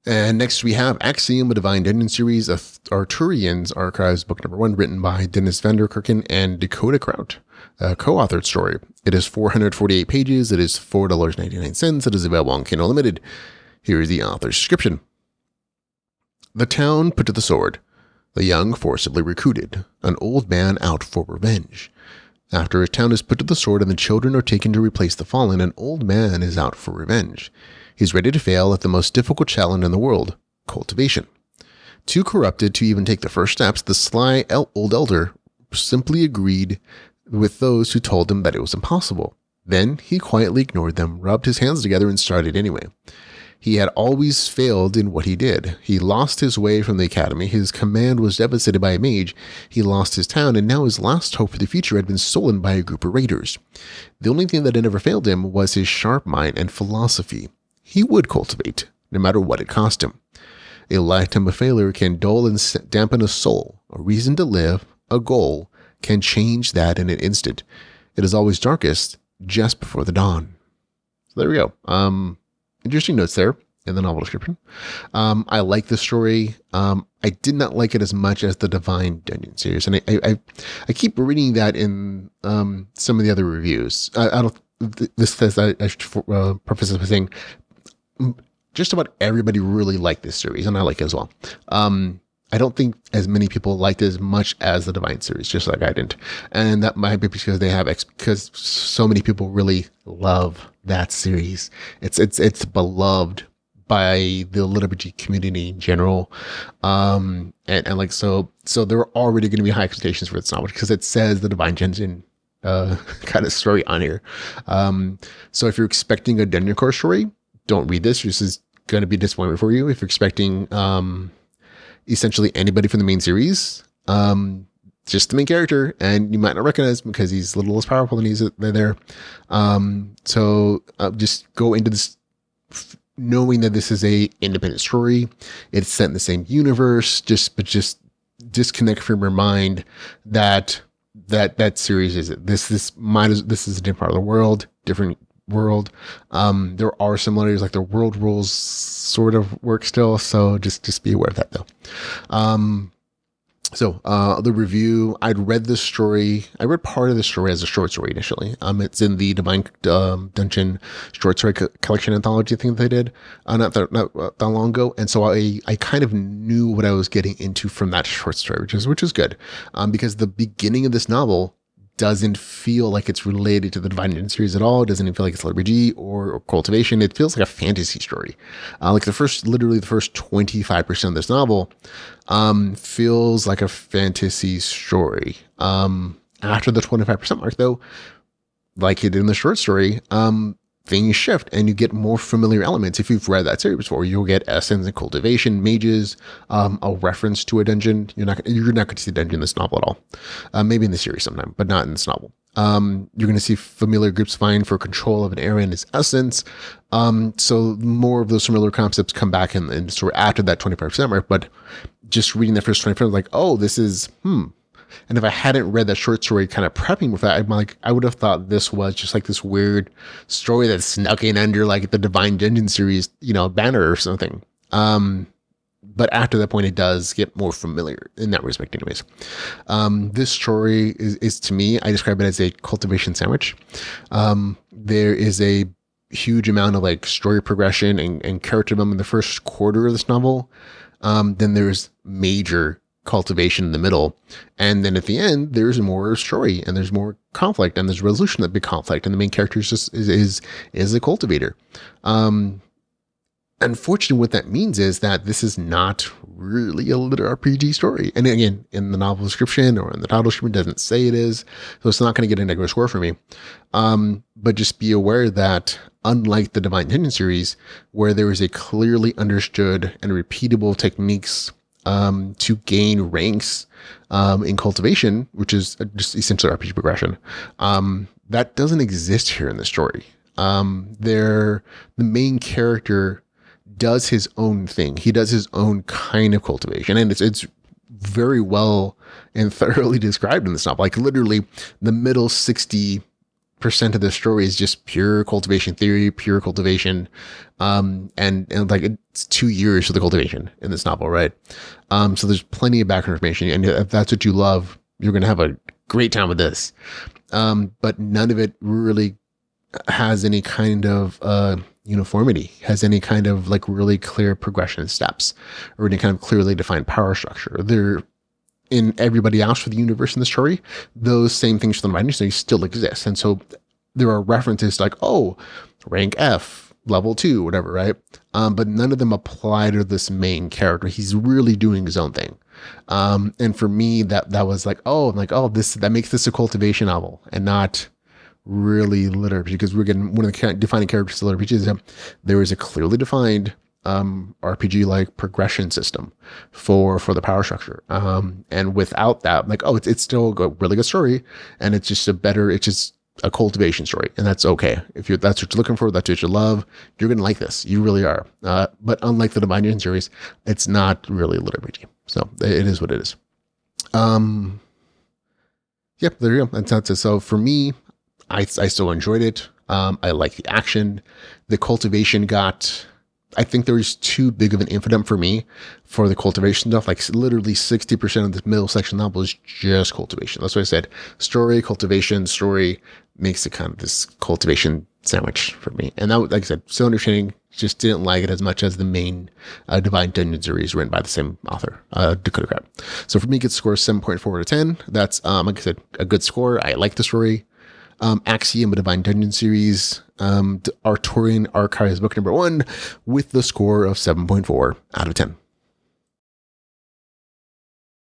And next we have Axiom, a Divine Dungeon series of Artorian's Archives, book number 1, written by Dennis Vanderkerken and Dakota Kraut, a co-authored story. It is 448 pages. It is $4.99. It is available on Kindle Unlimited. Here is the author's description. The town put to the sword. The young forcibly recruited. An old man out for revenge. After his town is put to the sword and the children are taken to replace the fallen, an old man is out for revenge. He's ready to fail at the most difficult challenge in the world, cultivation. Too corrupted to even take the first steps, the sly old elder simply agreed with those who told him that it was impossible. Then he quietly ignored them, rubbed his hands together, and started anyway. He had always failed in what he did. He lost his way from the academy. His command was devastated by a mage. He lost his town, and now his last hope for the future had been stolen by a group of raiders. The only thing that had never failed him was his sharp mind and philosophy. He would cultivate, no matter what it cost him. A lifetime of failure can dull and dampen a soul. A reason to live, a goal, can change that in an instant. It is always darkest just before the dawn. So there we go. Interesting notes there in the novel description. I like this story. I did not like it as much as the Divine Dungeon series, and I keep reading that in some of the other reviews. I don't. This says I should preface this by saying just about everybody really liked this series, and I like it as well. I don't think as many people liked it as much as the Divine series, just like I didn't. And that might be because because so many people really love that series. It's beloved by the liturgy community in general. And like, so there are already going to be high expectations for this novel because it says the Divine Dungeon kind of story on here. So if you're expecting a Dungeon Core story, don't read this. This is going to be a disappointment for you. If you're expecting essentially anybody from the main series, just the main character, and you might not recognize him because he's a little less powerful than he's there. So just go into this knowing that this is a independent story. It's set in the same universe. Just disconnect from your mind that series is this is a different part of the world, different world. There are similarities, like the world rules sort of work still, so just be aware of that though. So the review, I read part of the story as a short story initially. It's in the Divine Dungeon short story collection anthology thing that they did not that long ago, and so I kind of knew what I was getting into from that short story, which is good, because the beginning of this novel doesn't feel like it's related to the Divine Dungeon series at all. It doesn't even feel like it's liturgy or cultivation. It feels like a fantasy story. Like the first 25% of this novel feels like a fantasy story. After the 25% mark, though, like it did in the short story, things shift and you get more familiar elements. If you've read that series before, you'll get essence and cultivation, mages, a reference to a dungeon. You're not going to see a dungeon in this novel at all. Maybe in the series sometime, but not in this novel. You're going to see familiar groups vying for control of an area and its essence. So more of those familiar concepts come back in the story after that 25% mark. But just reading that first 25%, like, oh, this is And if I hadn't read that short story kind of prepping with that, I would have thought this was just like this weird story that snuck in under like the Divine Dungeon series, banner or something. But after that point, it does get more familiar in that respect anyways. This story is to me, I describe it as a cultivation sandwich. There is a huge amount of like story progression and character development in the first quarter of this novel. Then there's major cultivation in the middle, and then at the end there's more story and there's more conflict and there's resolution of the big conflict, and the main character is a cultivator. Unfortunately, what that means is that this is not really a lit RPG story, and again, in the novel description or in the title description, it doesn't say it is, so it's not going to get a negative score for me. But just be aware that unlike the Divine Dungeon series, where there is a clearly understood and repeatable techniques to gain ranks in cultivation, which is just essentially RPG progression, that doesn't exist here in the story. The main character does his own thing. He does his own kind of cultivation, and it's very well and thoroughly described in this novel. Like literally, the middle 60% 90% of the story is just pure cultivation theory, pure cultivation. And like it's 2 years for the cultivation in this novel, right? So there's plenty of background information. And if that's what you love, you're going to have a great time with this. But none of it really has any kind of uniformity, has any kind of like really clear progression steps, or any kind of clearly defined power structure. There, in everybody else for the universe in the story, those same things from the writing story still exist. And so there are references to like, oh, rank F, level 2, whatever, right? But none of them apply to this main character. He's really doing his own thing. And for me, that was like, oh, I'm like, oh, that makes this a cultivation novel and not really literature, because we're getting one of the defining characters of literature is that there is a clearly defined RPG like progression system for the power structure. And without that, like, oh, it's still a really good story, and it's just a cultivation story, and that's okay. If that's what you're looking for, that's what you love, you're gonna like this. You really are. But unlike the Divine Dungeon series, it's not really a lit RPG. So it is what it is. Yep, there you go. That's it. So for me, I still enjoyed it. I like the action. The cultivation I think there was too big of an infidump for me for the cultivation stuff. Like literally 60% of the middle section novel is just cultivation. That's why I said story, cultivation, story makes it kind of this cultivation sandwich for me. And that, like I said, still understanding, just didn't like it as much as the main Divine Dungeon series written by the same author, Dakota Crab. So for me, it gets score 7.4 out of 10. That's, like I said, a good score. I like the story. Axiom, a Divine Dungeon series, Artorian Archives book number 1 with the score of 7.4 out of 10.